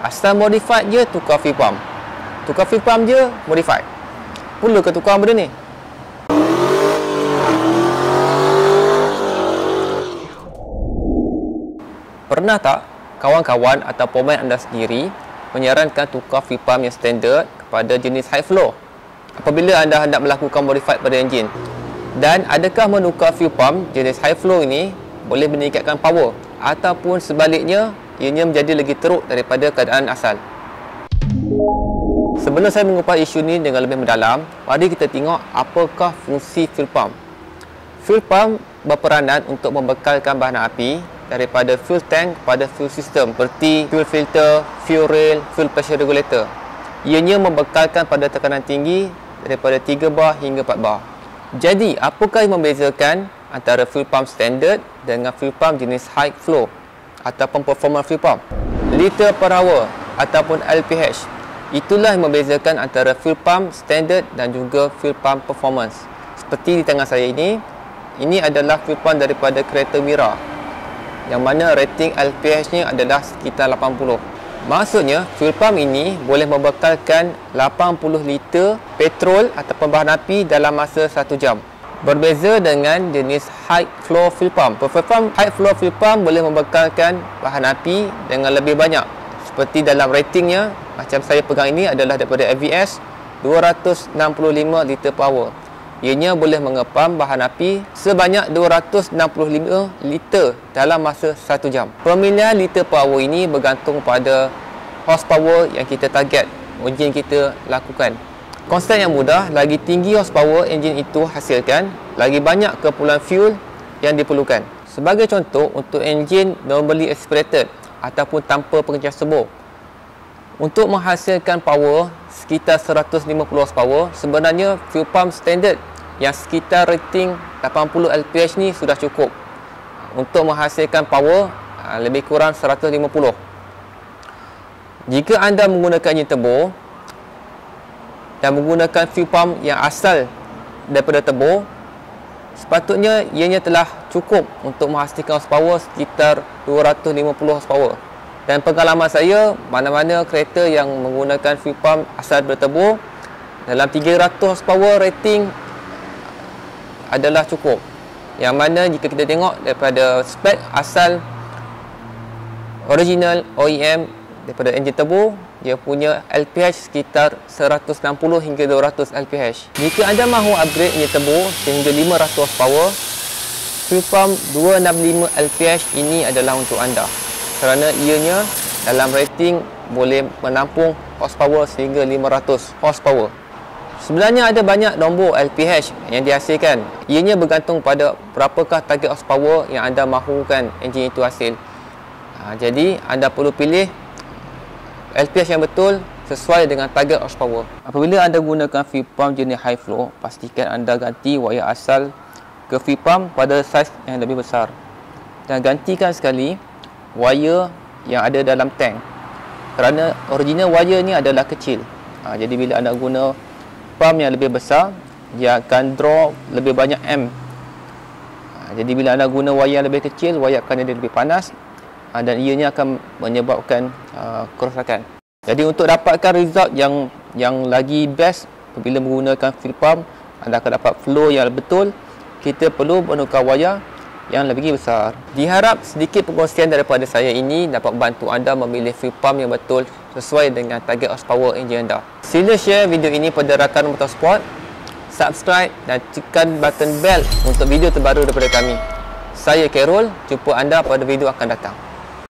Asal modified je, tukar fuel pump. Tukar fuel pump je, modified. Perlu ke tukar benda ni? Pernah tak kawan-kawan atau pemain anda sendiri menyarankan tukar fuel pump yang standard kepada jenis high flow apabila anda hendak melakukan modified pada enjin? Dan adakah menukar fuel pump jenis high flow ini boleh meningkatkan power ataupun sebaliknya ianya menjadi lagi teruk daripada keadaan asal? Sebelum saya mengupas isu ini dengan lebih mendalam, mari kita tengok apakah fungsi fuel pump. Fuel pump berperanan untuk membekalkan bahan api daripada fuel tank kepada fuel system seperti fuel filter, fuel rail, fuel pressure regulator. Ianya membekalkan pada tekanan tinggi daripada 3 bar hingga 4 bar. Jadi, apakah yang membezakan antara fuel pump standard dengan fuel pump jenis high flow ataupun performance fuel pump? Liter per hour ataupun LPH. Itulah yang membezakan antara fuel pump standard dan juga fuel pump performance. Seperti di tangan saya ini adalah fuel pump daripada kereta Mira, yang mana rating LPH-nya adalah sekitar 80. Maksudnya, fuel pump ini boleh membekalkan 80 liter petrol ataupun bahan api dalam masa 1 jam. Berbeza dengan jenis high flow fuel pump. Performance high flow fuel pump boleh membekalkan bahan api dengan lebih banyak. Seperti dalam ratingnya, macam saya pegang ini adalah daripada AVS 265 liter per hour. Ianya boleh mengepam bahan api sebanyak 265 liter dalam masa 1 jam. Pemilihan liter per hour ini bergantung pada horsepower yang kita target enjin kita lakukan. Konsep yang mudah, lagi tinggi horsepower enjin itu hasilkan, lagi banyak keperluan fuel yang diperlukan. Sebagai contoh, untuk enjin normally aspirated ataupun tanpa pengencas turbo, untuk menghasilkan power sekitar 150 horsepower, sebenarnya fuel pump standard yang sekitar rating 80 LPH ni sudah cukup untuk menghasilkan power lebih kurang 150. Jika anda menggunakan enjin turbo dan menggunakan fuel pump yang asal daripada turbo, sepatutnya ianya telah cukup untuk menghasilkan horsepower sekitar 250 horsepower. Dan pengalaman saya, mana-mana kereta yang menggunakan fuel pump asal daripada turbo, dalam 300 horsepower rating adalah cukup. Yang mana jika kita tengok daripada spek asal original OEM daripada enjin turbo, dia punya LPH sekitar 160 hingga 200 LPH. Jika anda mahu upgrade enjin turbo sehingga 500 horsepower, fuel pump 265 LPH ini adalah untuk anda, kerana ianya dalam rating boleh menampung horsepower sehingga 500 horsepower. Sebenarnya ada banyak nombor LPH yang dihasilkan. Ianya bergantung pada berapakah target horsepower yang anda mahukan enjin itu hasil. Jadi anda perlu pilih LPH yang betul sesuai dengan target horsepower. Apabila anda gunakan fuel pump jenis high flow, pastikan anda ganti wayar asal ke fuel pump pada saiz yang lebih besar. Dan gantikan sekali wayar yang ada dalam tank, kerana original wayar ni adalah kecil. Jadi bila anda guna pump yang lebih besar, dia akan draw lebih banyak M. Jadi bila anda guna wayar yang lebih kecil, wayar akan jadi lebih panas dan ianya akan menyebabkan kerosakan. Jadi untuk dapatkan result yang lagi best apabila menggunakan fuel pump, anda akan dapat flow yang betul, kita perlu menukar wayar yang lebih besar. Diharap sedikit perkongsian daripada saya ini dapat membantu anda memilih fuel pump yang betul sesuai dengan target horsepower enjin anda. Sila share video ini pada rakan motorsport, subscribe dan tekan button bell untuk video terbaru daripada kami. Saya Carol, jumpa anda pada video akan datang.